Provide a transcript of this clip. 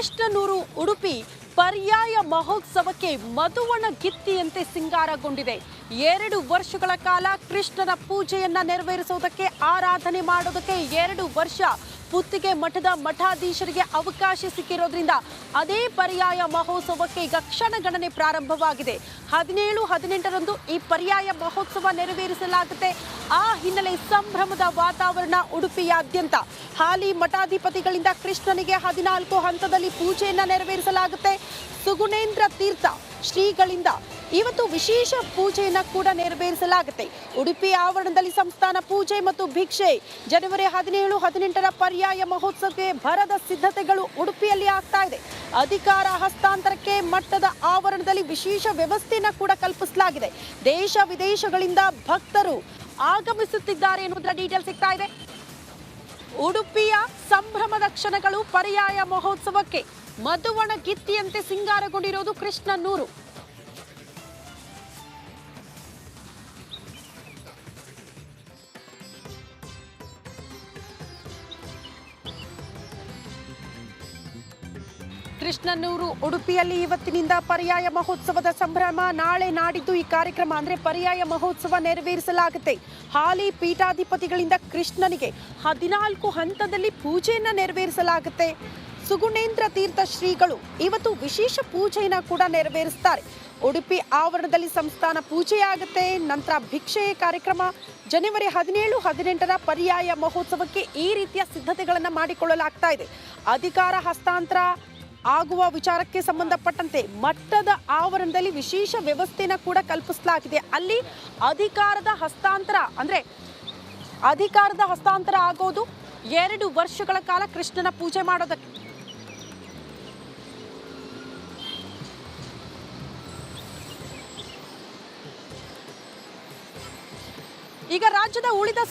ಕೃಷ್ಣನೂರು ಉಡುಪಿ ಪರ್ಯಾಯ ಮಹೋತ್ಸವಕ್ಕೆ ಮಧುವಣ ಗಿತ್ತಿಯಂತೆ ಸಿಂಗಾರಗೊಂಡಿದೆ. 2 ವರ್ಷಗಳ ಕಾಲ ಕೃಷ್ಣನ ಪೂಜೆಯನ್ನ ನೆರವೇರಿಸುವುದಕ್ಕೆ, ಆರಾಧನೆ ಮಾಡೋದಕ್ಕೆ 2 ವರ್ಷ ಪುತ್ತಿಗೆ ಮಠದ ಮಠಾಧೀಶರಿಗೆ ಅವಕಾಶ ಸಿಕ್ಕಿರೋದ್ರಿಂದ ಅದೇ ಪರ್ಯಾಯ ಮಹೋತ್ಸವಕ್ಕೆ ಈಗ ಕ್ಷಣಗಣನೆ ಪ್ರಾರಂಭವಾಗಿದೆ. 17, 18ರಂದು ಈ ಪರ್ಯಾಯ ಮಹೋತ್ಸವ ನೆರವೇರಿಸಲಾಗುತ್ತೆ. ಆ ಹಿನ್ನೆಲೆ ಸಂಭ್ರಮದ ವಾತಾವರಣ ಉಡುಪಿಯಾದ್ಯಂತ. ಹಾಲಿ ಮಠಾಧಿಪತಿಗಳಿಂದ ಕೃಷ್ಣನಿಗೆ 14 ಹಂತದಲ್ಲಿ ಪೂಜೆಯನ್ನ ನೆರವೇರಿಸಲಾಗುತ್ತೆ. ಸುಗುಣೇಂದ್ರ ತೀರ್ಥ ಶ್ರೀಗಳಿಂದ ಇವತ್ತು ವಿಶೇಷ ಪೂಜೆಯನ್ನ ಕೂಡ ನೆರವೇರಿಸಲಾಗುತ್ತೆ. ಉಡುಪಿ ಆವರಣದಲ್ಲಿ ಸಂಸ್ಥಾನ ಪೂಜೆ ಮತ್ತು ಭಿಕ್ಷೆ. ಜನವರಿ 17, 18ರ ಪರ್ಯಾಯ ಮಹೋತ್ಸವಕ್ಕೆ ಭರದ ಸಿದ್ಧತೆಗಳು ಉಡುಪಿಯಲ್ಲಿ ಆಗ್ತಾ ಇದೆ. ಅಧಿಕಾರ ಹಸ್ತಾಂತರಕ್ಕೆ ಮಠದ ಆವರಣದಲ್ಲಿ ವಿಶೇಷ ವ್ಯವಸ್ಥೆಯನ್ನ ಕೂಡ ಕಲ್ಪಿಸಲಾಗಿದೆ. ದೇಶ ವಿದೇಶಗಳಿಂದ ಭಕ್ತರು ಆಗಮಿಸುತ್ತಿದ್ದಾರೆ ಎನ್ನುವುದರ ಡೀಟೇಲ್ ಸಿಗ್ತಾ ಇದೆ. ಉಡುಪಿಯ ಸಂಭ್ರಮದ ಕ್ಷಣಗಳು ಪರ್ಯಾಯ ಮಹೋತ್ಸವಕ್ಕೆ ಮಧುವಣ ಗಿತ್ತಿಯಂತೆ ಸಿಂಗಾರಗೊಂಡಿರೋದು ಕೃಷ್ಣನೂರು. ಕೃಷ್ಣನೂರು ಉಡುಪಿಯಲ್ಲಿ ಇವತ್ತಿನಿಂದ ಪರ್ಯಾಯ ಮಹೋತ್ಸವದ ಸಂಭ್ರಮ. ನಾಳೆ ನಾಡಿದ್ದು ಈ ಕಾರ್ಯಕ್ರಮ ಅಂದ್ರೆ ಪರ್ಯಾಯ ಮಹೋತ್ಸವ ನೆರವೇರಿಸಲಾಗುತ್ತೆ. ಹಾಲಿ ಪೀಠಾಧಿಪತಿಗಳಿಂದ ಕೃಷ್ಣನಿಗೆ 14 ಹಂತದಲ್ಲಿ ಪೂಜೆಯನ್ನ ನೆರವೇರಿಸಲಾಗುತ್ತೆ. ಸುಗುಣೇಂದ್ರ ತೀರ್ಥ ಶ್ರೀಗಳು ಇವತ್ತು ವಿಶೇಷ ಪೂಜೆಯನ್ನ ಕೂಡ ನೆರವೇರಿಸ್ತಾರೆ. ಉಡುಪಿ ಆವರಣದಲ್ಲಿ ಸಂಸ್ಥಾನ ಪೂಜೆಯಾಗುತ್ತೆ. ನಂತರ ಭಿಕ್ಷೆ ಕಾರ್ಯಕ್ರಮ. ಜನವರಿ 17, 18ರ ಪರ್ಯಾಯ ಮಹೋತ್ಸವಕ್ಕೆ ಈ ರೀತಿಯ ಸಿದ್ಧತೆಗಳನ್ನು ಮಾಡಿಕೊಳ್ಳಲಾಗ್ತಾ ಇದೆ. ಅಧಿಕಾರ ಹಸ್ತಾಂತರ ಆಗುವ ವಿಚಾರಕ್ಕೆ ಸಂಬಂಧಪಟ್ಟಂತೆ ಮಠದ ಆವರಣದಲ್ಲಿ ವಿಶೇಷ ವ್ಯವಸ್ಥೆಯನ್ನು ಕೂಡ ಕಲ್ಪಿಸಲಾಗಿದೆ. ಅಲ್ಲಿ ಅಧಿಕಾರದ ಹಸ್ತಾಂತರ ಆಗೋದು 2 ವರ್ಷಗಳ ಕಾಲ ಕೃಷ್ಣನ ಪೂಜೆ ಮಾಡೋದಕ್ಕೆ. ಈಗ ರಾಜ್ಯದ ಉಳಿದ